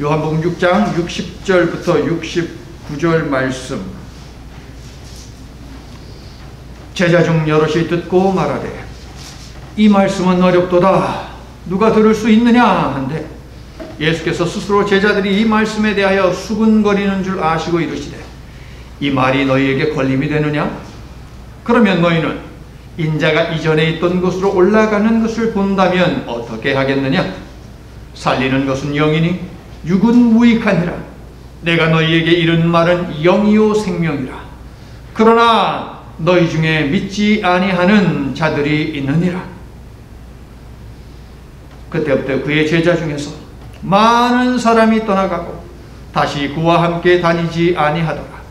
요한복음 6장 60절부터 69절 말씀. 제자 중 여럿이 듣고 말하되 이 말씀은 어렵도다. 누가 들을 수 있느냐 한데 예수께서 스스로 제자들이 이 말씀에 대하여 수군거리는 줄 아시고 이르시되 이 말이 너희에게 걸림이 되느냐? 그러면 너희는 인자가 이전에 있던 곳으로 올라가는 것을 본다면 어떻게 하겠느냐? 살리는 것은 영이니 육은 무익하니라. 내가 너희에게 이른 말은 영이요 생명이라. 그러나 너희 중에 믿지 아니하는 자들이 있느니라. 그때부터 그의 제자 중에서 많은 사람이 떠나가고 다시 그와 함께 다니지 아니하더라.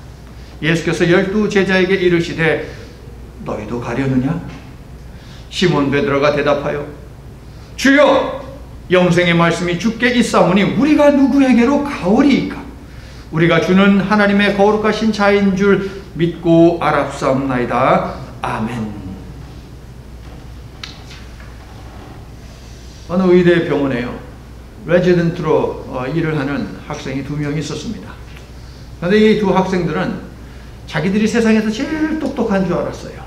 예수께서 12 제자에게 이르시되 너희도 가려느냐? 시몬 베드로가 대답하여 주여, 영생의 말씀이 주께 있사오니 우리가 누구에게로 가오리이까? 우리가 주는 하나님의 거룩하신 자인 줄 믿고 알았사옵나이다. 아멘. 어느 의대 병원에요, 레지던트로 일을 하는 학생이 2명 있었습니다. 그런데 이 두 학생들은 자기들이 세상에서 제일 똑똑한 줄 알았어요.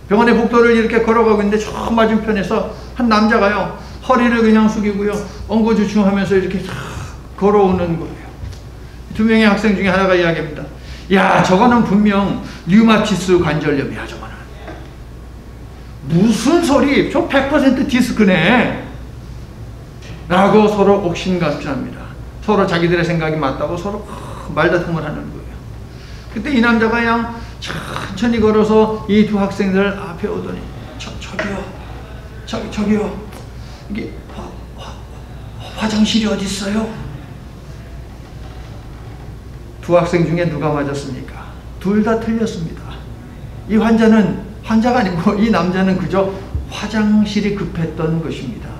병원의 복도를 이렇게 걸어가고 있는데 저 맞은편에서 한 남자가요, 허리를 그냥 숙이고요, 엉거주춤하면서 이렇게 걸어오는 거예요. 2명의 학생 중에 하나가 이야기합니다. 야, 저거는 분명 류마티스 관절염이야, 저거는. 무슨 소리, 저 100% 디스크네 라고 서로 옥신각신합니다. 서로 자기들의 생각이 맞다고 서로 말다툼을 하는 거예요. 그때 이 남자가 그냥 천천히 걸어서 이 두 학생들 앞에 오더니 저기요 이게 화장실이 어디 있어요? 두 학생 중에 누가 맞았습니까? 둘 다 틀렸습니다. 이 환자가 아니고 이 남자는 그저 화장실이 급했던 것입니다.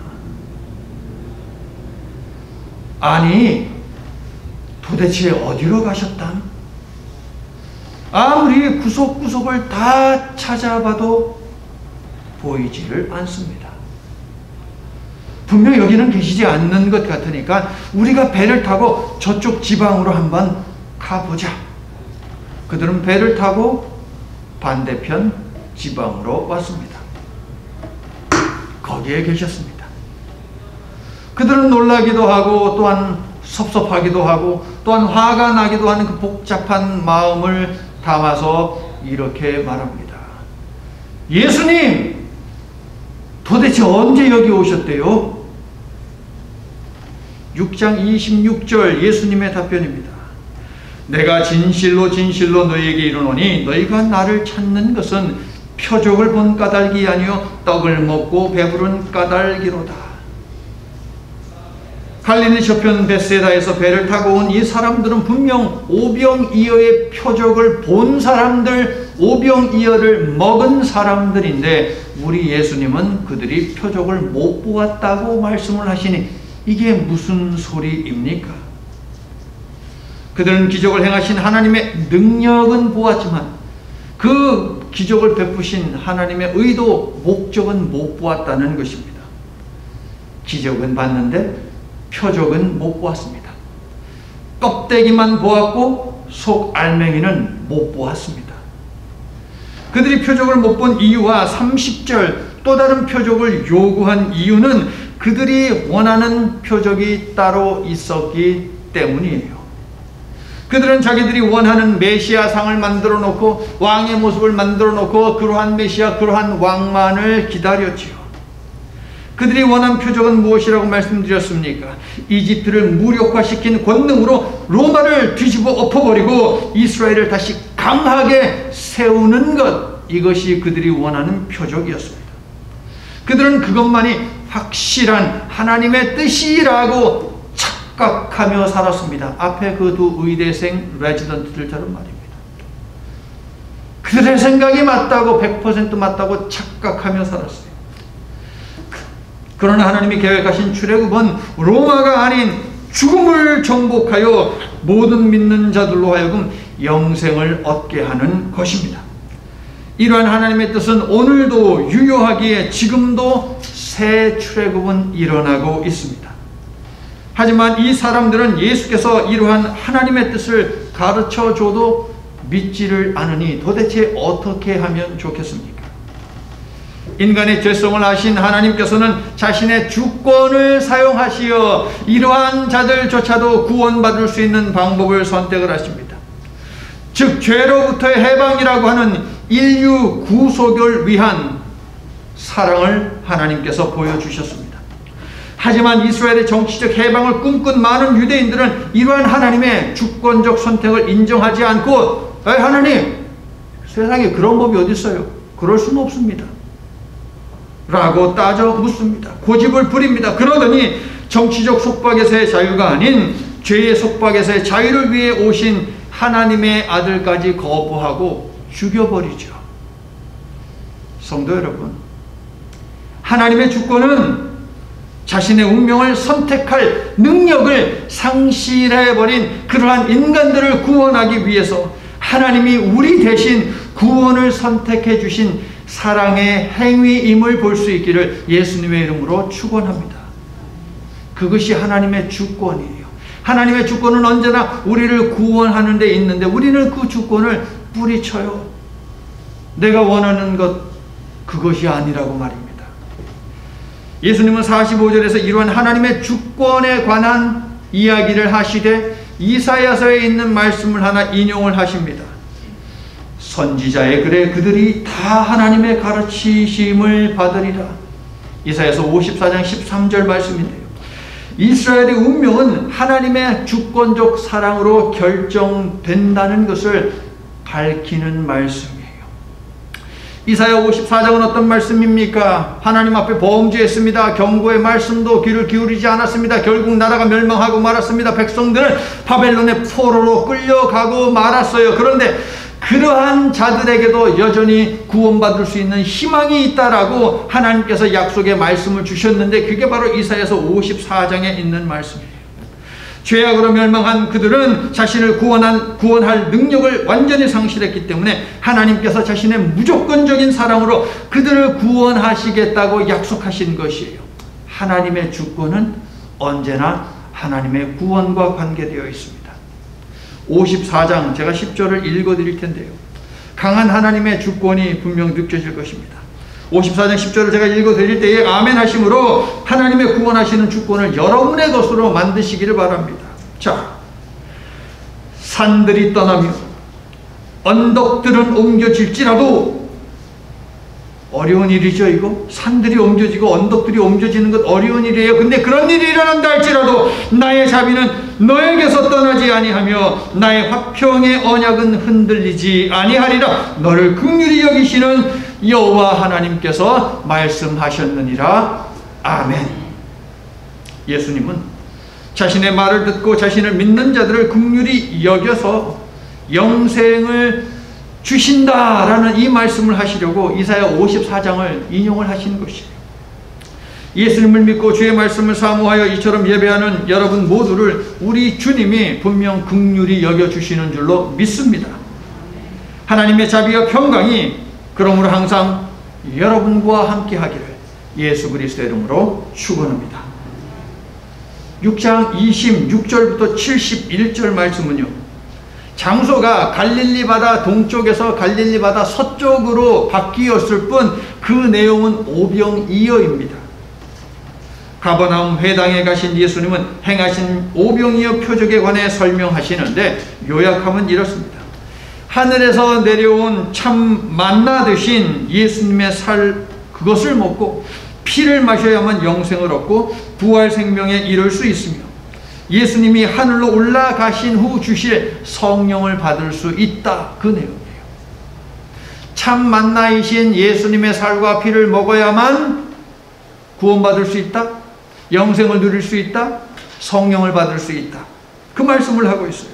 아니, 도대체 어디로 가셨담? 아무리 구석구석을 다 찾아봐도 보이지를 않습니다. 분명 여기는 계시지 않는 것 같으니까 우리가 배를 타고 저쪽 지방으로 한번 가보자. 그들은 배를 타고 반대편 지방으로 왔습니다. 거기에 계셨습니다. 그들은 놀라기도 하고 또한 섭섭하기도 하고 또한 화가 나기도 하는 그 복잡한 마음을 담아서 이렇게 말합니다. 예수님, 도대체 언제 여기 오셨대요? 6장 26절 예수님의 답변입니다. 내가 진실로 진실로 너희에게 이르노니 너희가 나를 찾는 것은 표적을 본 까닭이 아니요 떡을 먹고 배부른 까닭이로다. 갈릴리 저편 벳세다에서 배를 타고 온 이 사람들은 분명 오병이어의 표적을 본 사람들, 오병이어를 먹은 사람들인데 우리 예수님은 그들이 표적을 못 보았다고 말씀을 하시니 이게 무슨 소리입니까? 그들은 기적을 행하신 하나님의 능력은 보았지만 그 기적을 베푸신 하나님의 의도, 목적은 못 보았다는 것입니다. 기적은 봤는데 표적은 못 보았습니다. 껍데기만 보았고 속 알맹이는 못 보았습니다. 그들이 표적을 못 본 이유와 30절 또 다른 표적을 요구한 이유는 그들이 원하는 표적이 따로 있었기 때문이에요. 그들은 자기들이 원하는 메시아상을 만들어 놓고 왕의 모습을 만들어 놓고 그러한 메시아, 그러한 왕만을 기다렸지요. 그들이 원한 표적은 무엇이라고 말씀드렸습니까? 이집트를 무력화시킨 권능으로 로마를 뒤집어 엎어버리고 이스라엘을 다시 강하게 세우는 것, 이것이 그들이 원하는 표적이었습니다. 그들은 그것만이 확실한 하나님의 뜻이라고 착각하며 살았습니다. 앞에 그 두 의대생 레지던트들처럼 말입니다. 그들의 생각이 맞다고 100% 맞다고 착각하며 살았어요. 그러나 하나님이 계획하신 출애굽은 로마가 아닌 죽음을 정복하여 모든 믿는 자들로 하여금 영생을 얻게 하는 것입니다. 이러한 하나님의 뜻은 오늘도 유효하기에 지금도 새 출애굽은 일어나고 있습니다. 하지만 이 사람들은 예수께서 이러한 하나님의 뜻을 가르쳐줘도 믿지를 않으니 도대체 어떻게 하면 좋겠습니까? 인간의 죄성을 아신 하나님께서는 자신의 주권을 사용하시어 이러한 자들조차도 구원받을 수 있는 방법을 선택을 하십니다. 즉 죄로부터의 해방이라고 하는 인류 구속을 위한 사랑을 하나님께서 보여주셨습니다. 하지만 이스라엘의 정치적 해방을 꿈꾼 많은 유대인들은 이러한 하나님의 주권적 선택을 인정하지 않고 하나님, 세상에 그런 법이 어디 있어요? 그럴 수는 없습니다 라고 따져 묻습니다. 고집을 부립니다. 그러더니 정치적 속박에서의 자유가 아닌 죄의 속박에서의 자유를 위해 오신 하나님의 아들까지 거부하고 죽여버리죠. 성도 여러분, 하나님의 주권은 자신의 운명을 선택할 능력을 상실해버린 그러한 인간들을 구원하기 위해서 하나님이 우리 대신 구원을 선택해 주신 사랑의 행위임을 볼 수 있기를 예수님의 이름으로 축원합니다. 그것이 하나님의 주권이에요. 하나님의 주권은 언제나 우리를 구원하는 데 있는데 우리는 그 주권을 뿌리쳐요. 내가 원하는 것, 그것이 아니라고 말입니다. 예수님은 45절에서 이러한 하나님의 주권에 관한 이야기를 하시되 이사야서에 있는 말씀을 하나 인용을 하십니다. 선지자의 글에 그들이 다 하나님의 가르치심을 받으리라. 이사야서 54장 13절 말씀인데요. 이스라엘의 운명은 하나님의 주권적 사랑으로 결정된다는 것을 밝히는 말씀이에요. 이사야 54장은 어떤 말씀입니까? 하나님 앞에 범죄했습니다. 경고의 말씀도 귀를 기울이지 않았습니다. 결국 나라가 멸망하고 말았습니다. 백성들은 바벨론의 포로로 끌려가고 말았어요. 그런데 그러한 자들에게도 여전히 구원받을 수 있는 희망이 있다라고 하나님께서 약속의 말씀을 주셨는데 그게 바로 이사야서 54장에 있는 말씀이에요. 죄악으로 멸망한 그들은 자신을 구원할 능력을 완전히 상실했기 때문에 하나님께서 자신의 무조건적인 사랑으로 그들을 구원하시겠다고 약속하신 것이에요. 하나님의 주권은 언제나 하나님의 구원과 관계되어 있습니다. 54장 제가 10절을 읽어드릴 텐데요. 강한 하나님의 주권이 분명 느껴질 것입니다. 54장 10절을 제가 읽어드릴 때에 아멘 하심으로 하나님의 구원하시는 주권을 여러분의 것으로 만드시기를 바랍니다. 자, 산들이 떠나며 언덕들은 옮겨질지라도 어려운 일이죠. 이거 산들이 옮겨지고 언덕들이 옮겨지는 것 어려운 일이에요. 근데 그런 일이 일어난다 할지라도 나의 자비는 너에게서 떠나지 아니하며 나의 화평의 언약은 흔들리지 아니하리라. 너를 긍휼히 여기시는 여호와 하나님께서 말씀하셨느니라. 아멘. 예수님은 자신의 말을 듣고 자신을 믿는 자들을 긍휼히 여겨서 영생을 주신다라는 이 말씀을 하시려고 이사야 54장을 인용을 하신 것이에요. 예수님을 믿고 주의 말씀을 사모하여 이처럼 예배하는 여러분 모두를 우리 주님이 분명 긍휼히 여겨주시는 줄로 믿습니다. 하나님의 자비와 평강이 그러므로 항상 여러분과 함께 하기를 예수 그리스도의 이름으로 축원합니다. 6장 26절부터 71절 말씀은요, 장소가 갈릴리 바다 동쪽에서 갈릴리 바다 서쪽으로 바뀌었을 뿐 그 내용은 오병이어입니다. 가버나움 회당에 가신 예수님은 행하신 오병이어 표적에 관해 설명하시는데 요약하면 이렇습니다. 하늘에서 내려온 참 만나 되신 예수님의 살 그것을 먹고 피를 마셔야만 영생을 얻고 부활 생명에 이를 수 있으며 예수님이 하늘로 올라가신 후 주실 성령을 받을 수 있다. 그 내용이에요. 참 만나이신 예수님의 살과 피를 먹어야만 구원받을 수 있다. 영생을 누릴 수 있다. 성령을 받을 수 있다. 그 말씀을 하고 있어요.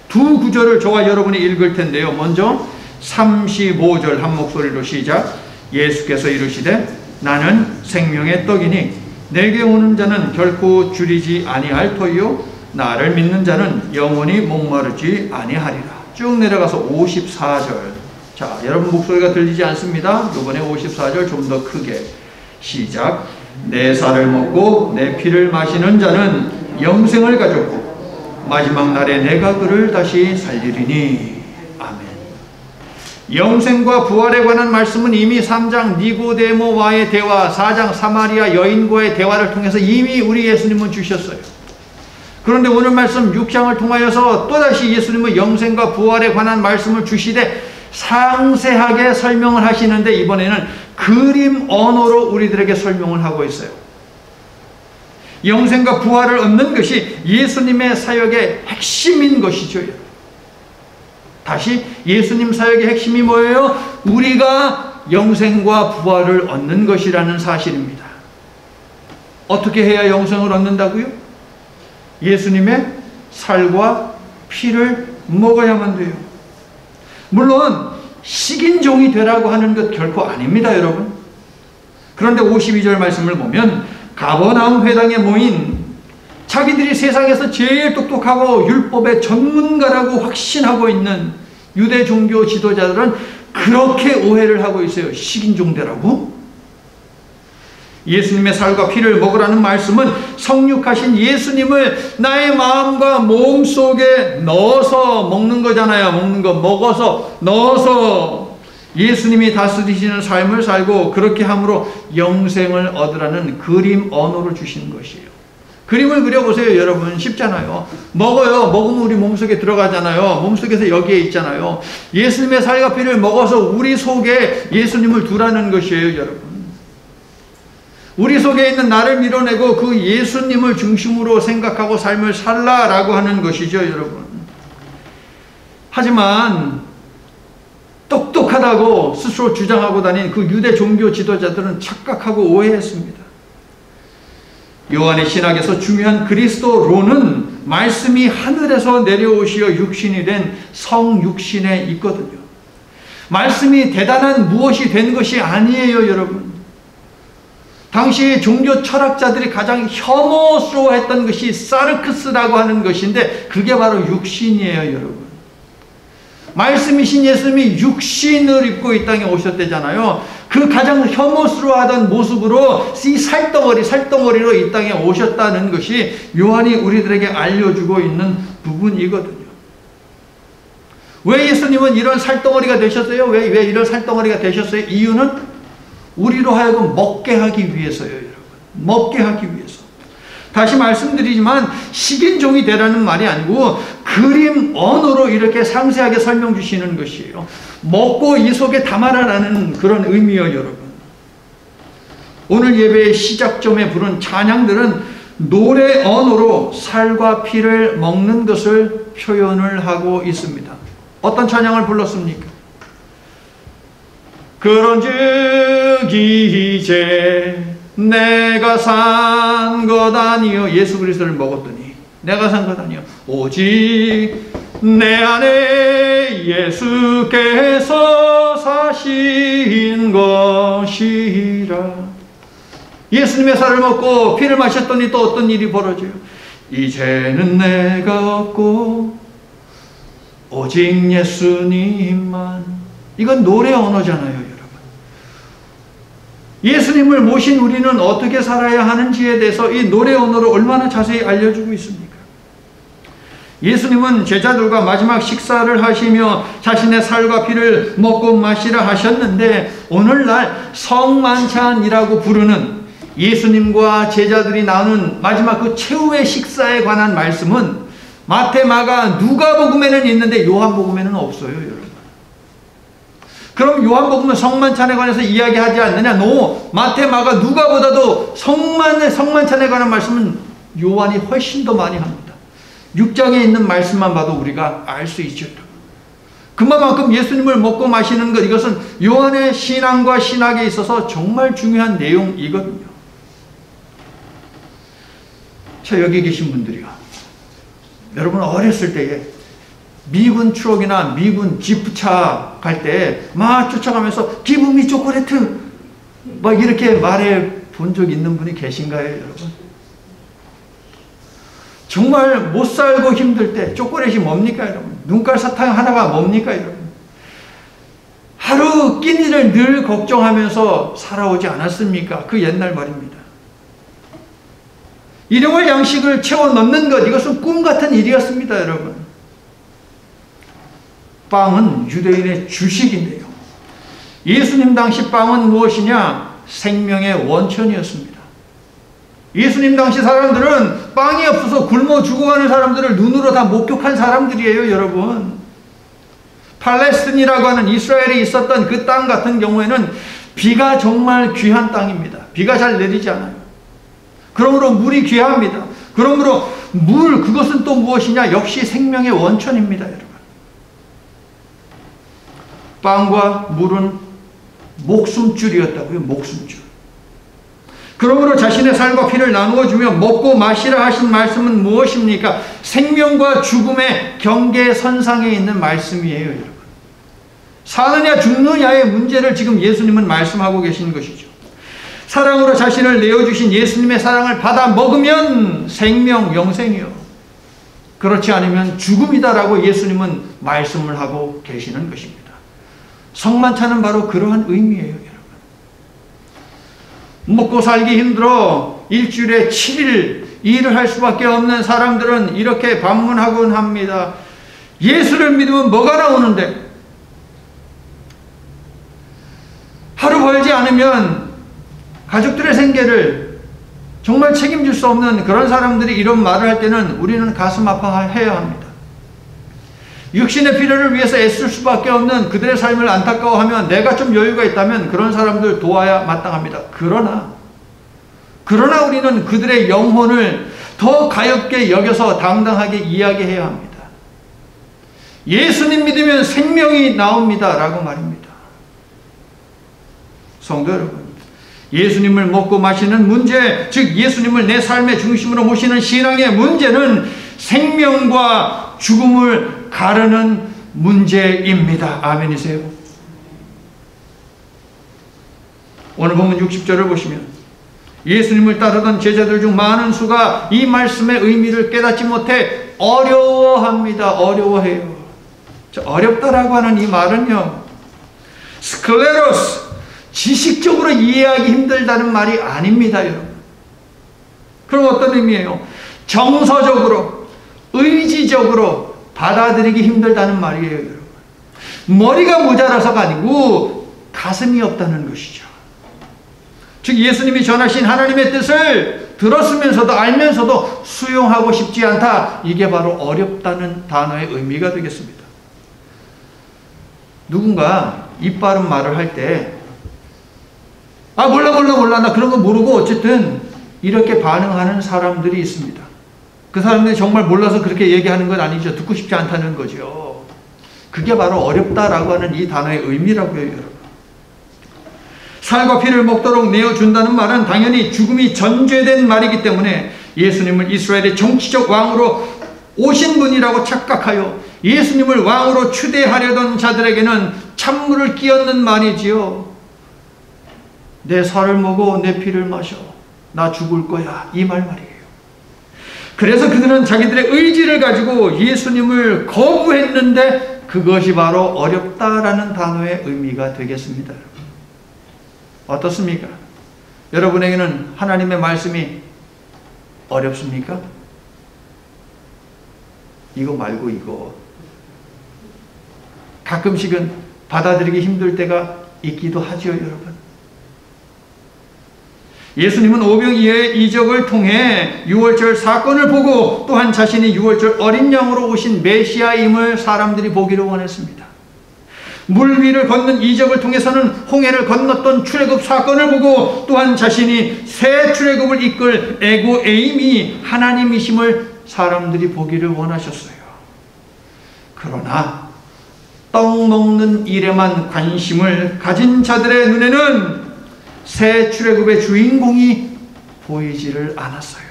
두 구절을 저와 여러분이 읽을 텐데요. 먼저 35절 한 목소리로 시작. 예수께서 이르시되 나는 생명의 떡이니 내게 오는 자는 결코 줄이지 아니할 터이요 나를 믿는 자는 영원히 목마르지 아니하리라. 쭉 내려가서 54절. 자, 여러분 목소리가 들리지 않습니다. 이번에 54절 좀 더 크게 시작. 내 살을 먹고 내 피를 마시는 자는 영생을 가졌고 마지막 날에 내가 그를 다시 살리리니. 아멘. 영생과 부활에 관한 말씀은 이미 3장 니고데모와의 대화, 4장 사마리아 여인과의 대화를 통해서 이미 우리 예수님은 주셨어요. 그런데 오늘 말씀 6장을 통하여서 또다시 예수님은 영생과 부활에 관한 말씀을 주시되 상세하게 설명을 하시는데, 이번에는 그림 언어로 우리들에게 설명을 하고 있어요. 영생과 부활을 얻는 것이 예수님의 사역의 핵심인 것이죠. 다시 예수님 사역의 핵심이 뭐예요? 우리가 영생과 부활을 얻는 것이라는 사실입니다. 어떻게 해야 영생을 얻는다고요? 예수님의 살과 피를 먹어야만 돼요. 물론 식인종이 되라고 하는 것 결코 아닙니다, 여러분. 그런데 52절 말씀을 보면 가버나움 회당에 모인 자기들이 세상에서 제일 똑똑하고 율법의 전문가라고 확신하고 있는 유대 종교 지도자들은 그렇게 오해를 하고 있어요. 식인종되라고? 예수님의 살과 피를 먹으라는 말씀은 성육하신 예수님을 나의 마음과 몸 속에 넣어서 먹는 거잖아요. 먹는 거, 먹어서, 넣어서 예수님이 다스리시는 삶을 살고 그렇게 함으로 영생을 얻으라는 그림 언어를 주시는 것이에요. 그림을 그려보세요, 여러분. 쉽잖아요. 먹어요. 먹으면 우리 몸속에 들어가잖아요. 몸속에서 여기에 있잖아요. 예수님의 살과 피를 먹어서 우리 속에 예수님을 두라는 것이에요, 여러분. 우리 속에 있는 나를 밀어내고 그 예수님을 중심으로 생각하고 삶을 살라라고 하는 것이죠, 여러분. 하지만 똑똑하다고 스스로 주장하고 다닌 그 유대 종교 지도자들은 착각하고 오해했습니다. 요한의 신학에서 중요한 그리스도론은 말씀이 하늘에서 내려오시어 육신이 된 성육신에 있거든요. 말씀이 대단한 무엇이 된 것이 아니에요, 여러분. 당시 종교 철학자들이 가장 혐오스러워했던 것이 사르크스라고 하는 것인데 그게 바로 육신이에요, 여러분. 말씀이신 예수님이 육신을 입고 이 땅에 오셨대잖아요. 그 가장 혐오스러워하던 모습으로 이 살덩어리로 이 땅에 오셨다는 것이 요한이 우리들에게 알려주고 있는 부분이거든요. 왜 예수님은 이런 살덩어리가 되셨어요? 왜 이런 살덩어리가 되셨어요? 이유는 우리로 하여금 먹게 하기 위해서요, 여러분. 먹게 하기 위해서. 다시 말씀드리지만 식인종이 되라는 말이 아니고 그림 언어로 이렇게 상세하게 설명 주시는 것이에요. 먹고 이 속에 담아라라는 그런 의미요, 여러분. 오늘 예배의 시작점에 부른 찬양들은 노래 언어로 살과 피를 먹는 것을 표현을 하고 있습니다. 어떤 찬양을 불렀습니까? 그런즉 이제 내가 산 것 아니요. 예수 그리스도를 먹었더니 내가 산 것 아니요. 오직 내 안에 예수께서 사신 것이라. 예수님의 살을 먹고 피를 마셨더니 또 어떤 일이 벌어져요? 이제는 내가 없고 오직 예수님만. 이건 노래 언어잖아요, 여러분. 예수님을 모신 우리는 어떻게 살아야 하는지에 대해서 이 노래 언어로 얼마나 자세히 알려주고 있습니까? 예수님은 제자들과 마지막 식사를 하시며 자신의 살과 피를 먹고 마시라 하셨는데, 오늘날 성만찬이라고 부르는 예수님과 제자들이 나누는 마지막 그 최후의 식사에 관한 말씀은 마태, 마가, 누가복음에는 있는데 요한복음에는 없어요, 여러분. 그럼 요한복음은 성만찬에 관해서 이야기하지 않느냐? 노. 마태, 마가, 누가보다도 성만찬에 관한 말씀은 요한이 훨씬 더 많이 합니다. 6장에 있는 말씀만 봐도 우리가 알 수 있죠. 그만큼 예수님을 먹고 마시는 것, 이것은 요한의 신앙과 신학에 있어서 정말 중요한 내용이거든요. 자, 여기 계신 분들이요, 여러분 어렸을 때에 미군 트럭이나 미군 지프차 갈 때 막 쫓아가면서 Give me chocolate 막 이렇게 말해 본 적 있는 분이 계신가요, 여러분? 정말 못 살고 힘들 때 초콜릿이 뭡니까, 여러분? 눈깔 사탕 하나가 뭡니까, 여러분? 하루 끼니를 늘 걱정하면서 살아오지 않았습니까? 그 옛날 말입니다. 일용할 양식을 채워 넣는 것, 이것은 꿈 같은 일이었습니다, 여러분. 빵은 유대인의 주식인데요. 예수님 당시 빵은 무엇이냐? 생명의 원천이었습니다. 예수님 당시 사람들은 빵이 없어서 굶어 죽어가는 사람들을 눈으로 다 목격한 사람들이에요, 여러분. 팔레스틴이라고 하는 이스라엘에 있었던 그 땅 같은 경우에는 비가 정말 귀한 땅입니다. 비가 잘 내리지 않아요. 그러므로 물이 귀합니다. 그러므로 물, 그것은 또 무엇이냐? 역시 생명의 원천입니다, 여러분. 빵과 물은 목숨줄이었다고요, 목숨줄. 그러므로 자신의 살과 피를 나누어 주며 먹고 마시라 하신 말씀은 무엇입니까? 생명과 죽음의 경계선상에 있는 말씀이에요, 여러분. 사느냐 죽느냐의 문제를 지금 예수님은 말씀하고 계시는 것이죠. 사랑으로 자신을 내어주신 예수님의 사랑을 받아 먹으면 생명, 영생이요. 그렇지 않으면 죽음이다라고 예수님은 말씀을 하고 계시는 것입니다. 성만찬은 바로 그러한 의미예요, 여러분. 먹고 살기 힘들어 일주일에 7일 일을 할 수밖에 없는 사람들은 이렇게 반문하곤 합니다. 예수를 믿으면 뭐가 나오는데? 하루 벌지 않으면 가족들의 생계를 정말 책임질 수 없는 그런 사람들이 이런 말을 할 때는 우리는 가슴 아파해야 합니다. 육신의 필요를 위해서 애쓸 수밖에 없는 그들의 삶을 안타까워하면 내가 좀 여유가 있다면 그런 사람들 도와야 마땅합니다. 그러나 우리는 그들의 영혼을 더 가엽게 여겨서 당당하게 이야기해야 합니다. 예수님 믿으면 생명이 나옵니다 라고 말입니다. 성도 여러분, 예수님을 먹고 마시는 문제, 즉 예수님을 내 삶의 중심으로 모시는 신앙의 문제는 생명과 죽음을 가르는 문제입니다. 아멘이세요? 오늘 본문 60절을 보시면 예수님을 따르던 제자들 중 많은 수가 이 말씀의 의미를 깨닫지 못해 어려워합니다. 어려워해요. 어렵다라고 하는 이 말은요, 스클레로스, 지식적으로 이해하기 힘들다는 말이 아닙니다, 여러분. 그럼 어떤 의미예요? 정서적으로, 의지적으로 받아들이기 힘들다는 말이에요, 여러분. 머리가 모자라서가 아니고 가슴이 없다는 것이죠. 즉 예수님이 전하신 하나님의 뜻을 들었으면서도 알면서도 수용하고 싶지 않다. 이게 바로 어렵다는 단어의 의미가 되겠습니다. 누군가 입 바른 말을 할 때 몰라 나 그런 거 모르고 어쨌든 이렇게 반응하는 사람들이 있습니다. 그 사람들이 정말 몰라서 그렇게 얘기하는 건 아니죠. 듣고 싶지 않다는 거죠. 그게 바로 어렵다라고 하는 이 단어의 의미라고요, 여러분. 살과 피를 먹도록 내어준다는 말은 당연히 죽음이 전제된 말이기 때문에 예수님을 이스라엘의 정치적 왕으로 오신 분이라고 착각하여 예수님을 왕으로 추대하려던 자들에게는 찬물을 끼얹는 말이지요. 내 살을 먹어 내 피를 마셔. 나 죽을 거야. 이 말이에요. 그래서 그들은 자기들의 의지를 가지고 예수님을 거부했는데 그것이 바로 어렵다라는 단어의 의미가 되겠습니다. 어떻습니까? 여러분에게는 하나님의 말씀이 어렵습니까? 이거 말고 이거. 가끔씩은 받아들이기 힘들 때가 있기도 하죠, 여러분. 예수님은 오병이어의 이적을 통해 유월절 사건을 보고 또한 자신이 유월절 어린 양으로 오신 메시아임을 사람들이 보기를 원했습니다. 물 위를 걷는 이적을 통해서는 홍해를 건넜던 출애굽 사건을 보고 또한 자신이 새 출애굽을 이끌 에고에임이 하나님이심을 사람들이 보기를 원하셨어요. 그러나 떡 먹는 일에만 관심을 가진 자들의 눈에는 새 출애굽의 주인공이 보이지를 않았어요.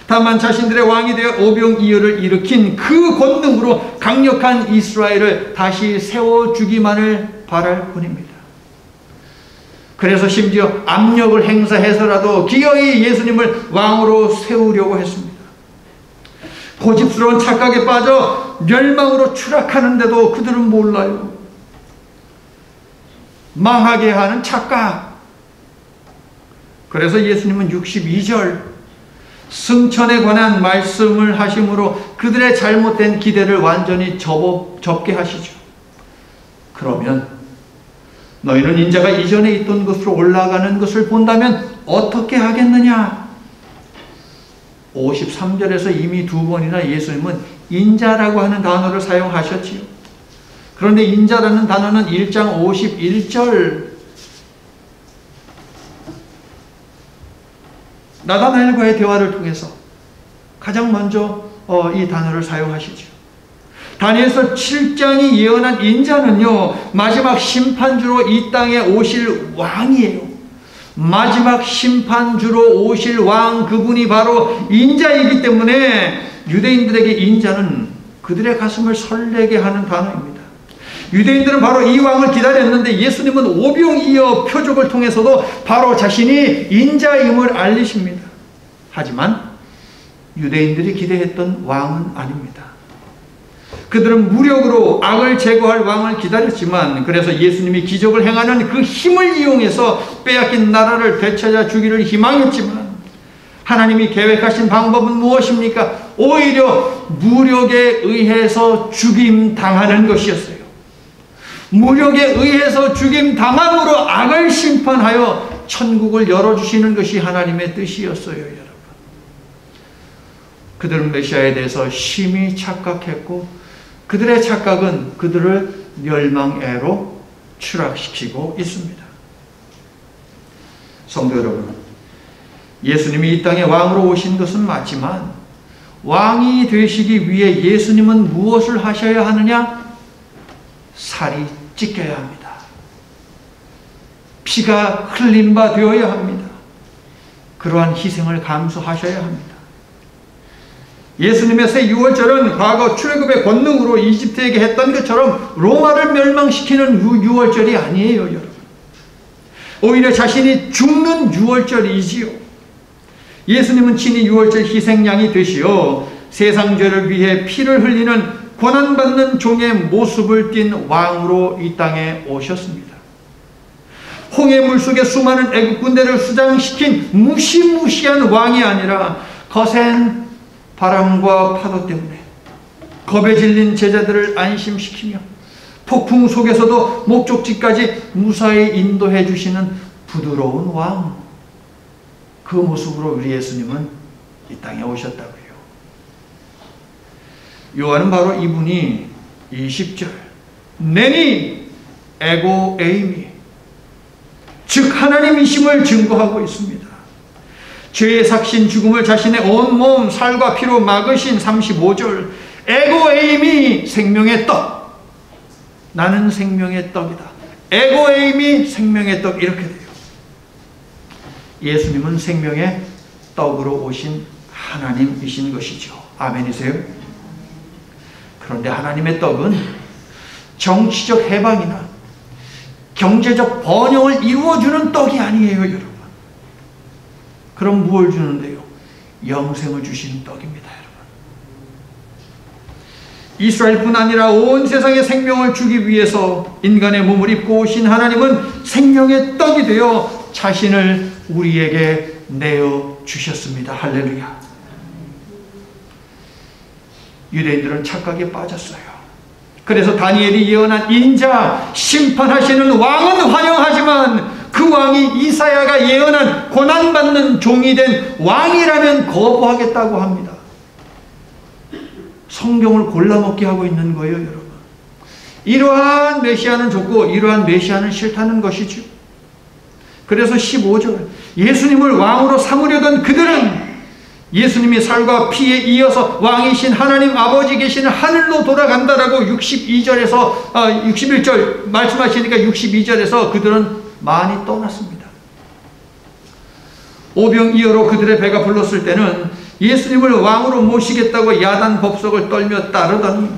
다만 자신들의 왕이 되어 오병이어를 일으킨 그 권능으로 강력한 이스라엘을 다시 세워주기만을 바랄 뿐입니다. 그래서 심지어 압력을 행사해서라도 기어이 예수님을 왕으로 세우려고 했습니다. 고집스러운 착각에 빠져 멸망으로 추락하는데도 그들은 몰라요. 망하게 하는 착각. 그래서 예수님은 62절 승천에 관한 말씀을 하심으로 그들의 잘못된 기대를 완전히 접게 하시죠. 그러면 너희는 인자가 이전에 있던 곳으로 올라가는 것을 본다면 어떻게 하겠느냐? 53절에서 이미 두 번이나 예수님은 인자라고 하는 단어를 사용하셨지요. 그런데 인자라는 단어는 1장 51절 나다나엘과의 대화를 통해서 가장 먼저 이 단어를 사용하시죠. 다니엘서 7장이 예언한 인자는요, 마지막 심판주로 이 땅에 오실 왕이에요. 마지막 심판주로 오실 왕, 그분이 바로 인자이기 때문에 유대인들에게 인자는 그들의 가슴을 설레게 하는 단어입니다. 유대인들은 바로 이 왕을 기다렸는데 예수님은 오병이어 표적을 통해서도 바로 자신이 인자임을 알리십니다. 하지만 유대인들이 기대했던 왕은 아닙니다. 그들은 무력으로 악을 제거할 왕을 기다렸지만, 그래서 예수님이 기적을 행하는 그 힘을 이용해서 빼앗긴 나라를 되찾아 주기를 희망했지만, 하나님이 계획하신 방법은 무엇입니까? 오히려 무력에 의해서 죽임당하는 것이었어요. 무력에 의해서 죽임당함으로 악을 심판하여 천국을 열어주시는 것이 하나님의 뜻이었어요, 여러분. 그들은 메시아에 대해서 심히 착각했고, 그들의 착각은 그들을 멸망애로 추락시키고 있습니다. 성도 여러분, 예수님이 이 땅에 왕으로 오신 것은 맞지만 왕이 되시기 위해 예수님은 무엇을 하셔야 하느냐? 살이 찢겨야 합니다. 피가 흘린 바 되어야 합니다. 그러한 희생을 감수하셔야 합니다. 예수님의 새 유월절은 과거 출애굽의 권능으로 이집트에게 했던 것처럼 로마를 멸망시키는 유월절이 아니에요, 여러분. 오히려 자신이 죽는 유월절이지요. 예수님은 친히 유월절 희생양이 되시어 세상 죄를 위해 피를 흘리는 고난받는 종의 모습을 띤 왕으로 이 땅에 오셨습니다. 홍해 물속에 수많은 애국 군대를 수장시킨 무시무시한 왕이 아니라 거센 바람과 파도 때문에 겁에 질린 제자들을 안심시키며 폭풍 속에서도 목적지까지 무사히 인도해 주시는 부드러운 왕, 그 모습으로 우리 예수님은 이 땅에 오셨다고요. 요한은 바로 이분이 20절 내니 에고 에이미, 즉 하나님이심을 증거하고 있습니다. 죄의 삭신 죽음을 자신의 온몸 살과 피로 막으신 35절 에고 에이미, 생명의 떡, 나는 생명의 떡이다. 에고 에이미, 생명의 떡, 이렇게 돼요. 예수님은 생명의 떡으로 오신 하나님이신 것이죠. 아멘이세요? 그런데 하나님의 떡은 정치적 해방이나 경제적 번영을 이루어주는 떡이 아니에요, 여러분. 그럼 무엇을 주는데요? 영생을 주시는 떡입니다, 여러분. 이스라엘뿐 아니라 온 세상에 생명을 주기 위해서 인간의 몸을 입고 오신 하나님은 생명의 떡이 되어 자신을 우리에게 내어 주셨습니다. 할렐루야. 유대인들은 착각에 빠졌어요. 그래서 다니엘이 예언한 인자, 심판하시는 왕은 환영하지만 그 왕이 이사야가 예언한 고난받는 종이 된 왕이라면 거부하겠다고 합니다. 성경을 골라먹게 하고 있는 거예요, 여러분. 이러한 메시아는 좋고 이러한 메시아는 싫다는 것이죠. 그래서 15절 예수님을 왕으로 삼으려던 그들은 예수님이 살과 피에 이어서 왕이신 하나님 아버지 계시는 하늘로 돌아간다라고 62절에서 61절 말씀하시니까 62절에서 그들은 많이 떠났습니다. 오병이어로 그들의 배가 불렀을 때는 예수님을 왕으로 모시겠다고 야단 법석을 떨며 따르더니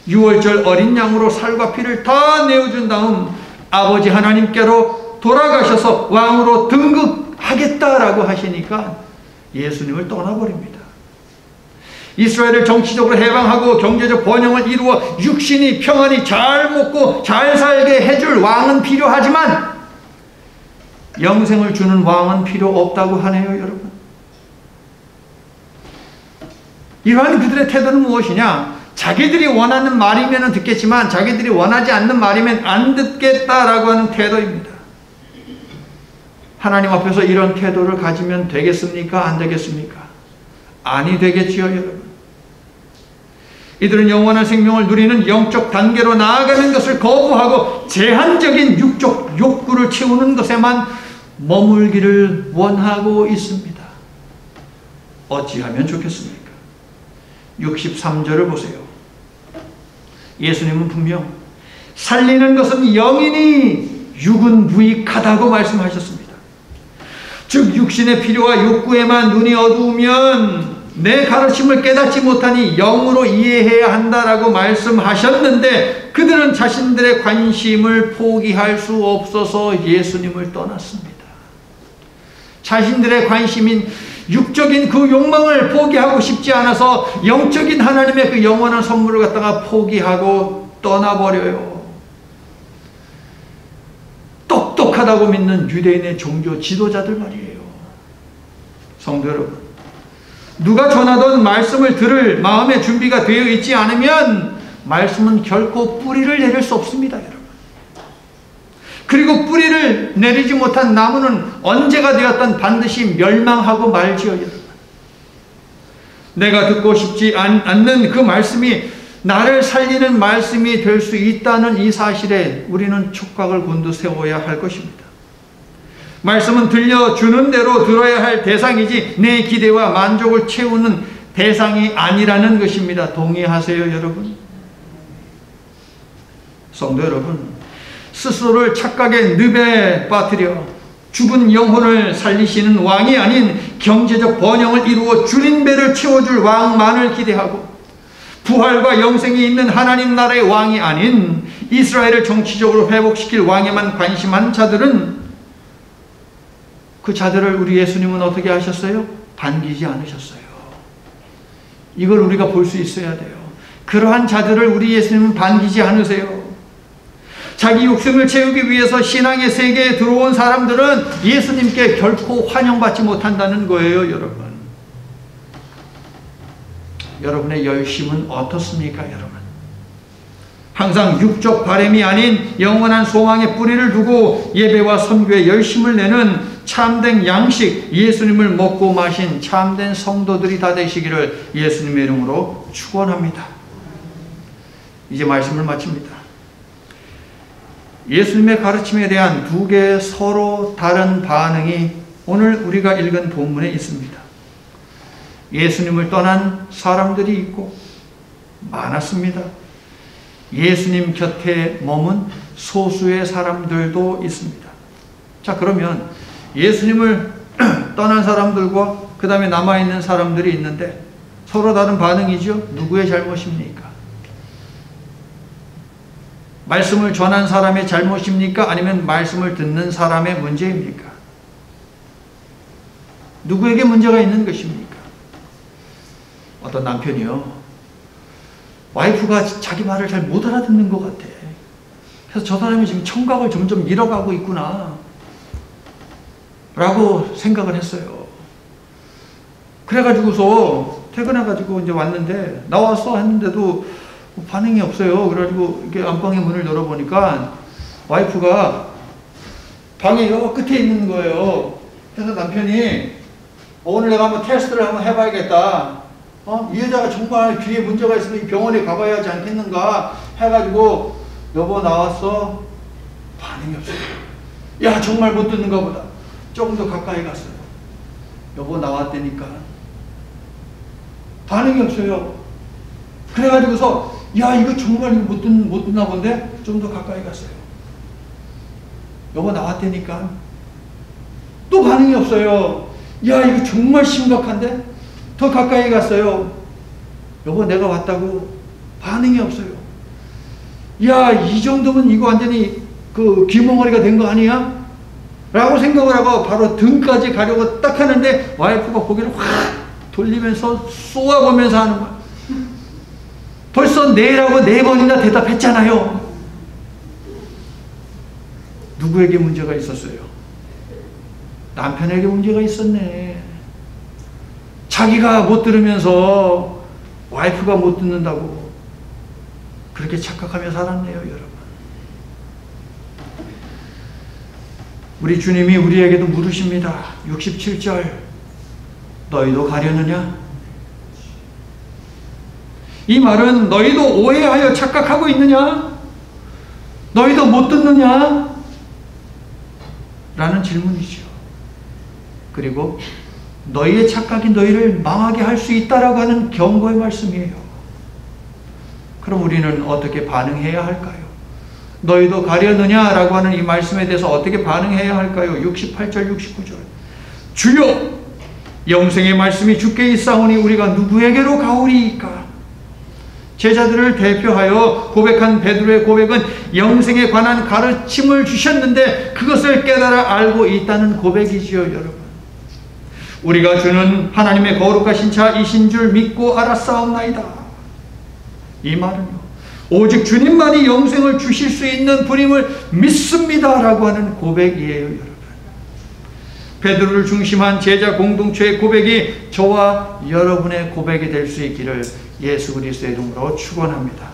6월절 어린 양으로 살과 피를 다 내어준 다음 아버지 하나님께로 돌아가셔서 왕으로 등극하겠다라고 하시니까 예수님을 떠나버립니다. 이스라엘을 정치적으로 해방하고 경제적 번영을 이루어 육신이 평안히 잘 먹고 잘 살게 해줄 왕은 필요하지만 영생을 주는 왕은 필요 없다고 하네요, 여러분. 이러한 그들의 태도는 무엇이냐? 자기들이 원하는 말이면 듣겠지만 자기들이 원하지 않는 말이면 안 듣겠다라고 하는 태도입니다. 하나님 앞에서 이런 태도를 가지면 되겠습니까? 안 되겠습니까? 아니 되겠지요, 여러분. 이들은 영원한 생명을 누리는 영적 단계로 나아가는 것을 거부하고 제한적인 육적 욕구를 채우는 것에만 머물기를 원하고 있습니다. 어찌하면 좋겠습니까? 63절을 보세요. 예수님은 분명 살리는 것은 영이니 육은 무익하다고 말씀하셨습니다. 즉 육신의 필요와 욕구에만 눈이 어두우면 내 가르침을 깨닫지 못하니 영으로 이해해야 한다라고 말씀하셨는데 그들은 자신들의 관심을 포기할 수 없어서 예수님을 떠났습니다. 자신들의 관심인 육적인 그 욕망을 포기하고 싶지 않아서 영적인 하나님의 그 영원한 선물을 갖다가 포기하고 떠나버려요. 똑똑하다고 믿는 유대인의 종교 지도자들 말이에요. 성도 여러분, 누가 전하던 말씀을 들을 마음의 준비가 되어 있지 않으면 말씀은 결코 뿌리를 내릴 수 없습니다, 여러분. 그리고 뿌리를 내리지 못한 나무는 언제가 되었든 반드시 멸망하고 말지요, 여러분. 내가 듣고 싶지 않는 그 말씀이 나를 살리는 말씀이 될 수 있다는 이 사실에 우리는 촉각을 곤두세워야 할 것입니다. 말씀은 들려주는 대로 들어야 할 대상이지 내 기대와 만족을 채우는 대상이 아니라는 것입니다. 동의하세요, 여러분? 성도 여러분, 스스로를 착각의 늪에 빠뜨려 죽은 영혼을 살리시는 왕이 아닌 경제적 번영을 이루어 줄인 배를 채워줄 왕만을 기대하고 부활과 영생이 있는 하나님 나라의 왕이 아닌 이스라엘을 정치적으로 회복시킬 왕에만 관심한 자들은 그 자들을 우리 예수님은 어떻게 하셨어요? 반기지 않으셨어요. 이걸 우리가 볼 수 있어야 돼요. 그러한 자들을 우리 예수님은 반기지 않으세요. 자기 욕심을 채우기 위해서 신앙의 세계에 들어온 사람들은 예수님께 결코 환영받지 못한다는 거예요, 여러분. 여러분의 열심은 어떻습니까, 여러분? 항상 육적 바램이 아닌 영원한 소망의 뿌리를 두고 예배와 선교에 열심을 내는 참된 양식, 예수님을 먹고 마신 참된 성도들이 다 되시기를 예수님의 이름으로 축원합니다. 이제 말씀을 마칩니다. 예수님의 가르침에 대한 두 개의 서로 다른 반응이 오늘 우리가 읽은 본문에 있습니다. 예수님을 떠난 사람들이 있고 많았습니다. 예수님 곁에 머문 소수의 사람들도 있습니다. 자, 그러면 예수님을 떠난 사람들과 그 다음에 남아있는 사람들이 있는데 서로 다른 반응이죠. 누구의 잘못입니까? 말씀을 전한 사람의 잘못입니까? 아니면 말씀을 듣는 사람의 문제입니까? 누구에게 문제가 있는 것입니까? 어떤 남편이요, 와이프가 자기 말을 잘 못 알아듣는 것 같아. 그래서 저 사람이 지금 청각을 점점 잃어가고 있구나 라고 생각을 했어요. 그래가지고서 퇴근해가지고 이제 왔는데, 나왔어 했는데도 반응이 없어요. 그래가지고 이렇게 안방의 문을 열어보니까 와이프가 방에 요 끝에 있는 거예요. 그래서 남편이 오늘 내가 한번 테스트를 한번 해봐야겠다. 이 여자가 정말 귀에 문제가 있으면 병원에 가봐야 하지 않겠는가 해가지고 여보 나왔어? 반응이 없어요. 야 정말 못 듣는가 보다. 조금 더 가까이 갔어요. 여보 나왔다니까. 반응이 없어요. 그래가지고서 야 이거 정말 못 듣나 본데? 좀 더 가까이 갔어요. 여보 나왔다니까. 또 반응이 없어요. 야 이거 정말 심각한데? 더 가까이 갔어요. 여보 내가 왔다고. 반응이 없어요. 야 이 정도면 이거 완전히 그 귀멍어리가 된 거 아니야? 라고 생각을 하고 바로 등까지 가려고 딱 하는데 와이프가 고개를 확 돌리면서 쏘아보면서 하는 거야. 벌써 네라고 4번이나 대답했잖아요. 누구에게 문제가 있었어요? 남편에게 문제가 있었네. 자기가 못 들으면서 와이프가 못 듣는다고 그렇게 착각하며 살았네요, 여러분. 우리 주님이 우리에게도 물으십니다. 67절, 너희도 가려느냐? 이 말은 너희도 오해하여 착각하고 있느냐? 너희도 못 듣느냐? 라는 질문이죠. 그리고 너희의 착각이 너희를 망하게 할 수 있다라고 하는 경고의 말씀이에요. 그럼 우리는 어떻게 반응해야 할까요? 너희도 가려느냐라고 하는 이 말씀에 대해서 어떻게 반응해야 할까요? 68절, 69절. 주여, 영생의 말씀이 주께 있사오니 우리가 누구에게로 가오리이까? 제자들을 대표하여 고백한 베드로의 고백은 영생에 관한 가르침을 주셨는데 그것을 깨달아 알고 있다는 고백이지요, 여러분. 우리가 주는 하나님의 거룩하신 자이신 줄 믿고 알았사옵나이다. 이 말은요, 오직 주님만이 영생을 주실 수 있는 분임을 믿습니다라고 하는 고백이에요, 여러분. 베드로를 중심한 제자 공동체의 고백이 저와 여러분의 고백이 될 수 있기를 예수 그리스도의 이름으로 축원합니다.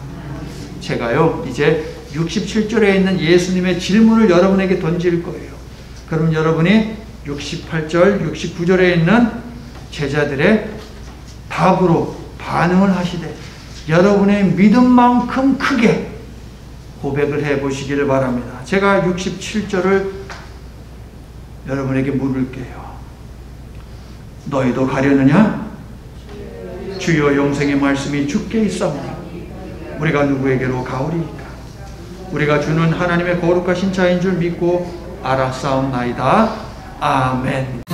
제가요, 이제 67절에 있는 예수님의 질문을 여러분에게 던질 거예요. 그럼 여러분이 68절, 69절에 있는 제자들의 답으로 반응을 하시되 여러분의 믿음만큼 크게 고백을 해보시기를 바랍니다. 제가 67절을 여러분에게 물을게요. 너희도 가려느냐? 주여, 영생의 말씀이 주께 있사오니 우리가 누구에게로 가오리이까? 우리가 주는 하나님의 거룩하신 자인 줄 믿고 알았사옵나이다. 아멘.